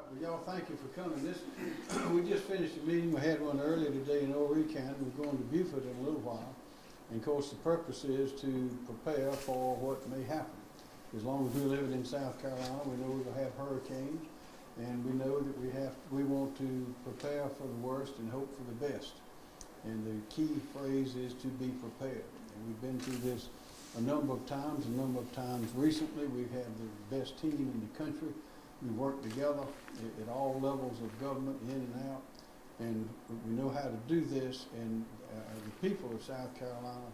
Well, y'all, thank you for coming. We just finished a meeting. We had one earlier today in Horry County. We're going to Beaufort in a little while. And of course, the purpose is to prepare for what may happen. As long as we're living in South Carolina, we know we're going to have hurricanes, and we know that we want to prepare for the worst and hope for the best. And the key phrase is to be prepared. And we've been through this a number of times recently. We've had the best team in the country. We work together at all levels of government, in and out, and we know how to do this, and the people of South Carolina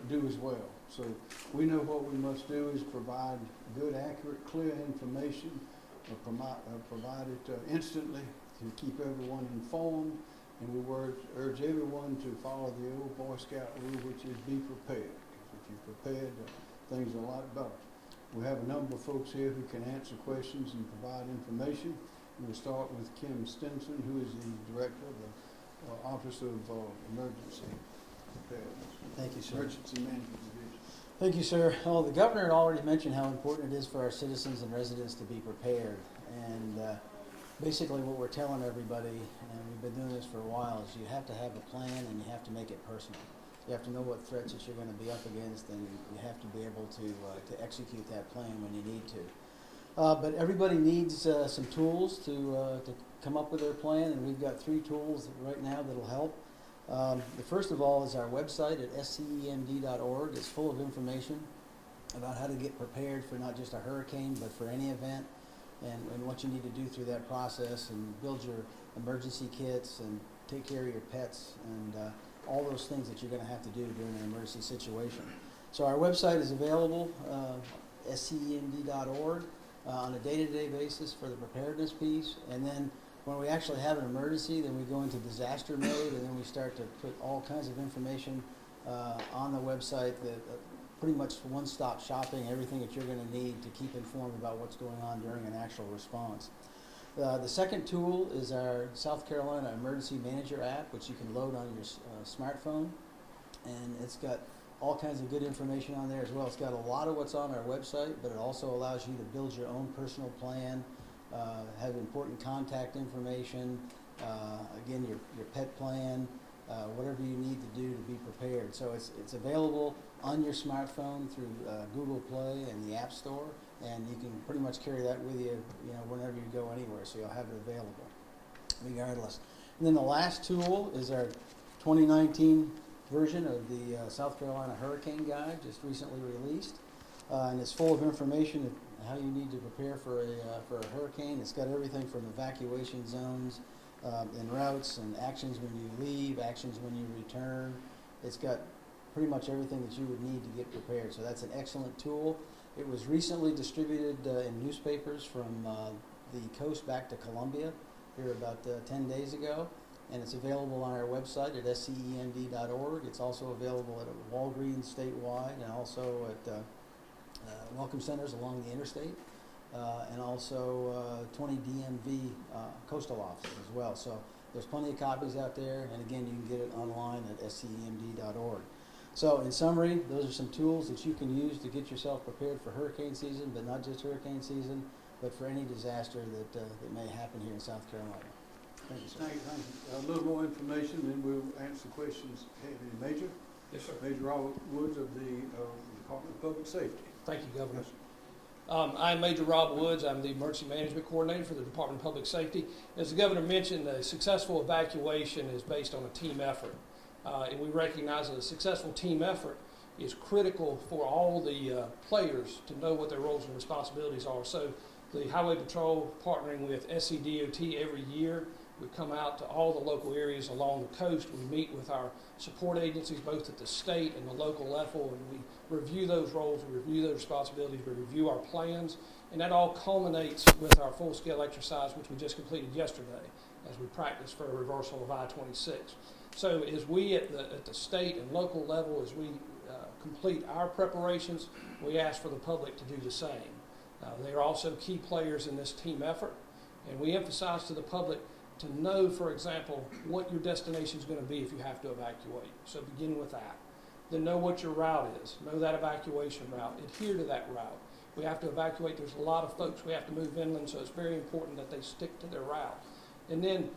do as well. So we know what we must do is provide good, accurate, clear information, provide it instantly to keep everyone informed, and we urge everyone to follow the old Boy Scout rule, which is be prepared. If you're prepared, things are a lot better. We have a number of folks here who can answer questions and provide information. We'll start with Kim Stinson, who is the Director of the Office of Emergency Preparedness. Thank you, sir. Emergency Management Division. Thank you, sir. Well, the governor had already mentioned how important it is for our citizens and residents to be prepared. And basically what we're telling everybody, and we've been doing this for a while, is you have to have a plan and you have to make it personal. You have to know what threats that you're going to be up against, and you have to be able to execute that plan when you need to. But everybody needs some tools to come up with their plan, and we've got 3 tools right now that'll help. The first of all is our website at scemd.org. It's full of information about how to get prepared for not just a hurricane, but for any event, and what you need to do through that process, and build your emergency kits, and take care of your pets, and all those things that you're going to have to do during an emergency situation. So our website is available, scemd.org, on a day-to-day basis for the preparedness piece. And then when we actually have an emergency, then we go into disaster mode, and then we start to put all kinds of information on the website, that pretty much one-stop shopping, everything that you're going to need to keep informed about what's going on during an actual response. The second tool is our South Carolina Emergency Manager app, which you can load on your smartphone, and it's got all kinds of good information on there as well. It's got a lot of what's on our website, but it also allows you to build your own personal plan, have important contact information, again, your pet plan, whatever you need to do to be prepared. So it's available on your smartphone through Google Play and the App Store, and you can pretty much carry that with you, whenever you go anywhere, so you'll have it available regardless. And then the last tool is our 2019 version of the South Carolina Hurricane Guide, just recently released, and it's full of information of how you need to prepare for a hurricane. It's got everything from evacuation zones and routes, and actions when you leave, actions when you return. It's got pretty much everything that you would need to get prepared. So that's an excellent tool. It was recently distributed in newspapers from the coast back to Columbia here about 10 days ago, and it's available on our website at scemd.org. It's also available at Walgreens statewide, and also at welcome centers along the interstate, and also 20 DMV coastal offices as well. So there's plenty of copies out there, and again, you can get it online at scemd.org. So in summary, those are some tools that you can use to get yourself prepared for hurricane season, but not just hurricane season, but for any disaster that may happen here in South Carolina. Thank you, sir. Thank you. A little more information, then we'll answer questions. Major? Yes, sir. Major Robert Woods of the Department of Public Safety. Thank you, Governor. I'm Major Rob Woods. I'm the Emergency Management Coordinator for the Department of Public Safety. As the Governor mentioned, a successful evacuation is based on a team effort. And we recognize that a successful team effort is critical for all the players to know what their roles and responsibilities are. So the Highway Patrol, partnering with SCDOT every year, we come out to all the local areas along the coast. We meet with our support agencies, both at the state and the local level, and we review those roles, we review those responsibilities, we review our plans, and that all culminates with our full-scale exercise, which we just completed yesterday, as we practice for a reversal of I-26. So as we at the state and local level, as we complete our preparations, we ask for the public to do the same. They are also key players in this team effort, and we emphasize to the public to know, for example, what your destination is going to be if you have to evacuate. So begin with that. Then know what your route is. Know that evacuation route. Adhere to that route. we have to evacuate. There's a lot of folks we have to move inland, so it's very important that they stick to their route. And then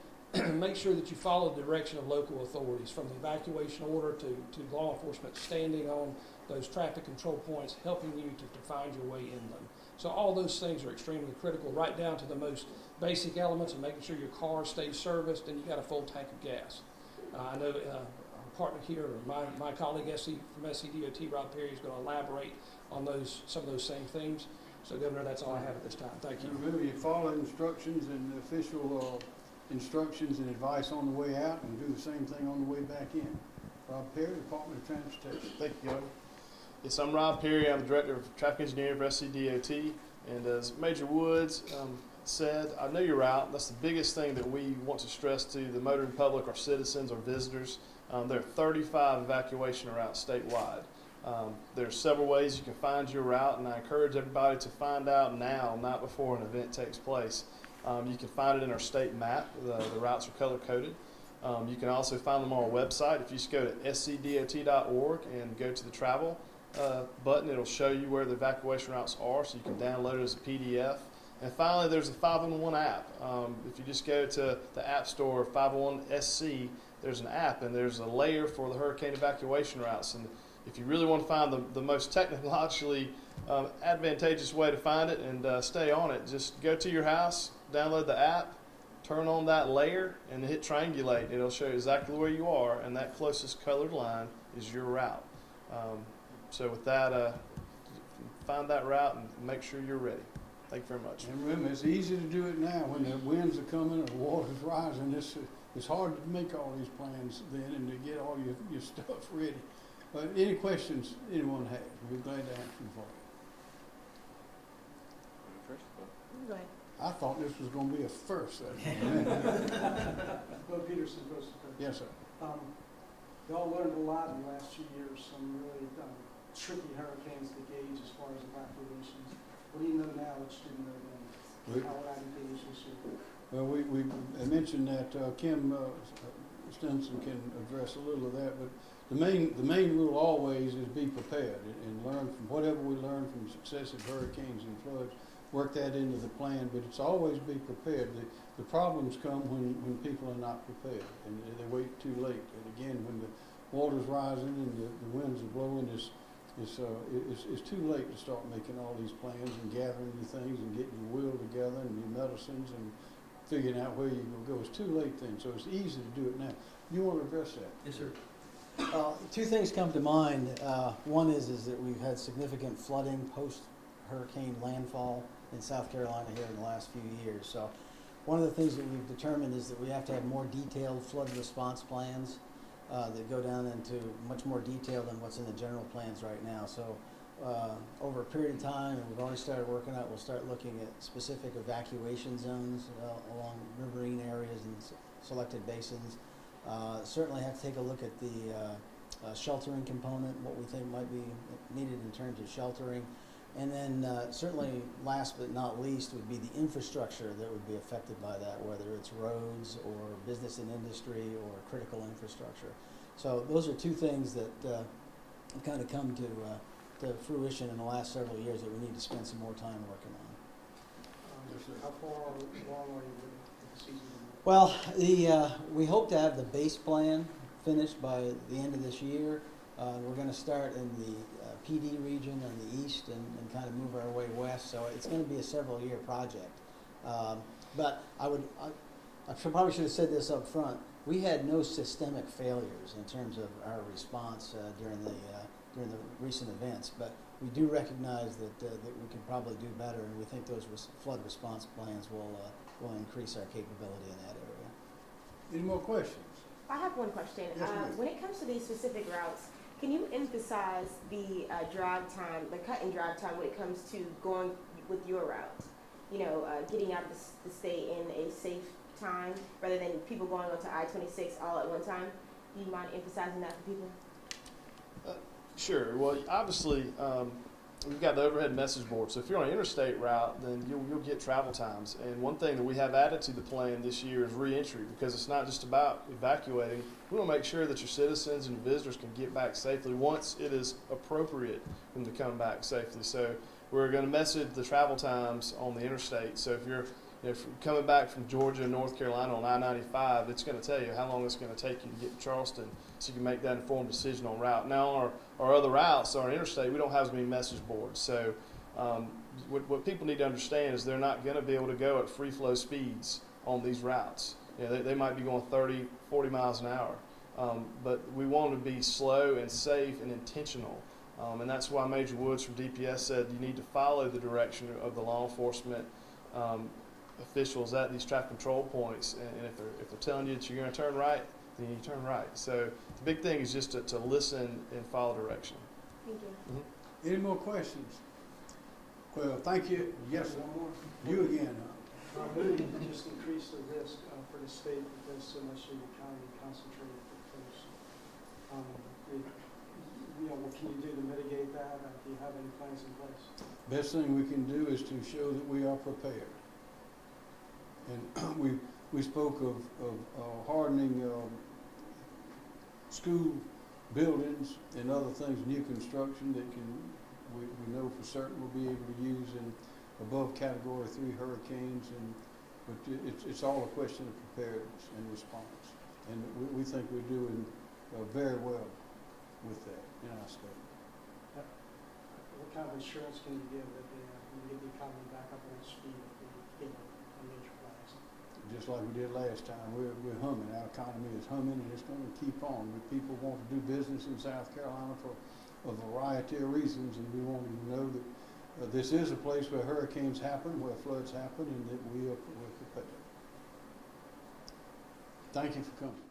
make sure that you follow the direction of local authorities, from the evacuation order to law enforcement standing on those traffic control points, helping you to find your way inland. So all those things are extremely critical, right down to the most basic elements of making sure your car stays serviced and you got a full tank of gas. I know our partner here, or my colleague from SCDOT, Rob Perry, is going to elaborate on some of those same themes. So, Governor, that's all I have at this time. Thank you. And remember, you follow instructions and official instructions and advice on the way out, and do the same thing on the way back in. Rob Perry, Department of Transportation. Thank you, Governor. Yes, I'm Rob Perry. I'm the Director of Traffic Engineering for SCDOT. And as Major Woods said, I know your route. That's the biggest thing that we want to stress to the motoring public, our citizens, our visitors. There are 35 evacuation routes statewide. There are several ways you can find your route, and I encourage everybody to find out now, not before an event takes place. You can find it in our state map. The routes are color-coded. You can also find them on our website. If you just go to scdot.org and go to the travel button, it'll show you where the evacuation routes are, so you can download it as a PDF. And finally, there's a 511 app. If you just go to the App Store, 511SC, there's an app, and there's a layer for the hurricane evacuation routes. And if you really want to find the most technologically advantageous way to find it and stay on it, just go to your house, download the app, turn on that layer, and hit triangulate. It'll show you exactly where you are, and that closest colored line is your route. So with that, find that route and make sure you're ready. Thank you very much. And remember, it's easy to do it now when the winds are coming and the water's rising. It's hard to make all these plans then and to get all your stuff ready. But any questions anyone has, we're glad to answer them for you. Go ahead. I thought this was going to be a first. Bo Peterson, Coastal Coast. Yes, sir. Y'all learned a lot in the last few years, some really tricky hurricanes to gauge as far as evacuations. What do you know now that you didn't know then? How would I engage this year? Well, I mentioned that Kim Stinson can address a little of that, but the main rule always is be prepared and learn from whatever we learn from successive hurricanes and floods. Work that into the plan, but it's always be prepared. The problems come when people are not prepared and they wait too late. And again, when the water's rising and the winds are blowing, it's too late to start making all these plans and gathering your things and getting your will together and your medicines and figuring out where you're going to go. It's too late then, so it's easy to do it now. You want to address that? Yes, sir. Two things come to mind. One is that we've had significant flooding post-hurricane landfall in South Carolina here in the last few years. So one of the things that we've determined is that we have to have more detailed flood response plans that go down into much more detail than what's in the general plans right now. So over a period of time, and we've already started working out, we'll start looking at specific evacuation zones along riverine areas and selected basins. Certainly have to take a look at the sheltering component, what we think might be needed in terms of sheltering. And then certainly last but not least would be the infrastructure that would be affected by that, whether it's roads or business and industry or critical infrastructure. So those are two things that have kind of come to fruition in the last several years that we need to spend some more time working on. How far along are you with the season? Well, we hope to have the base plan finished by the end of this year. We're going to start in the PD region on the east and kind of move our way west. So it's going to be a several-year project. But I probably should have said this up front. We had no systemic failures in terms of our response during the recent events. But we do recognize that we can probably do better, and we think those flood response plans will increase our capability in that area. Any more questions? I have one question. Yes, ma'am. When it comes to these specific routes, can you emphasize the drive time, the cut and drive time when it comes to going with your route? You know, getting out of the state in a safe time rather than people going onto I-26 all at one time. Do you mind emphasizing that for people? Sure. Well, obviously, we've got the overhead message board. So if you're on an interstate route, then you'll get travel times. And one thing that we have added to the plan this year is reentry, because it's not just about evacuating. We want to make sure that your citizens and visitors can get back safely once it is appropriate for them to come back safely. So we're going to message the travel times on the interstate. So if you're coming back from Georgia and North Carolina on I-95, it's going to tell you how long it's going to take you to get to Charleston, so you can make that informed decision on route. Now, on our other routes, our interstate, we don't have as many message boards. So what people need to understand is they're not going to be able to go at free flow speeds on these routes. You know, they might be going 30, 40 miles an hour. But we want to be slow and safe and intentional. And that's why Major Woods from DPS said you need to follow the direction of the law enforcement officials at these traffic control points. And if they're telling you that you're going to turn right, then you turn right. So the big thing is just to listen and follow direction. Thank you. Mm-hmm. Any more questions? Well, thank you. Yes, sir. One more. You again. Really just increase the risk for the state because so much of the economy concentrated at the coast. What can you do to mitigate that? Do you have any plans in place? Best thing we can do is to show that we are prepared. And we spoke of hardening school buildings and other things, new construction that we know for certain we'll be able to use in above Category 3 hurricanes, but it's all a question of preparedness and response. And we think we're doing very well with that in our state. What kind of assurance can you give that you get the economy back up on speed if we get a major blast? Just like we did last time, we're humming. Our economy is humming, and it's going to keep on. People want to do business in South Carolina for a variety of reasons, and we want them to know that this is a place where hurricanes happen, where floods happen, and that we're prepared. Thank you for coming.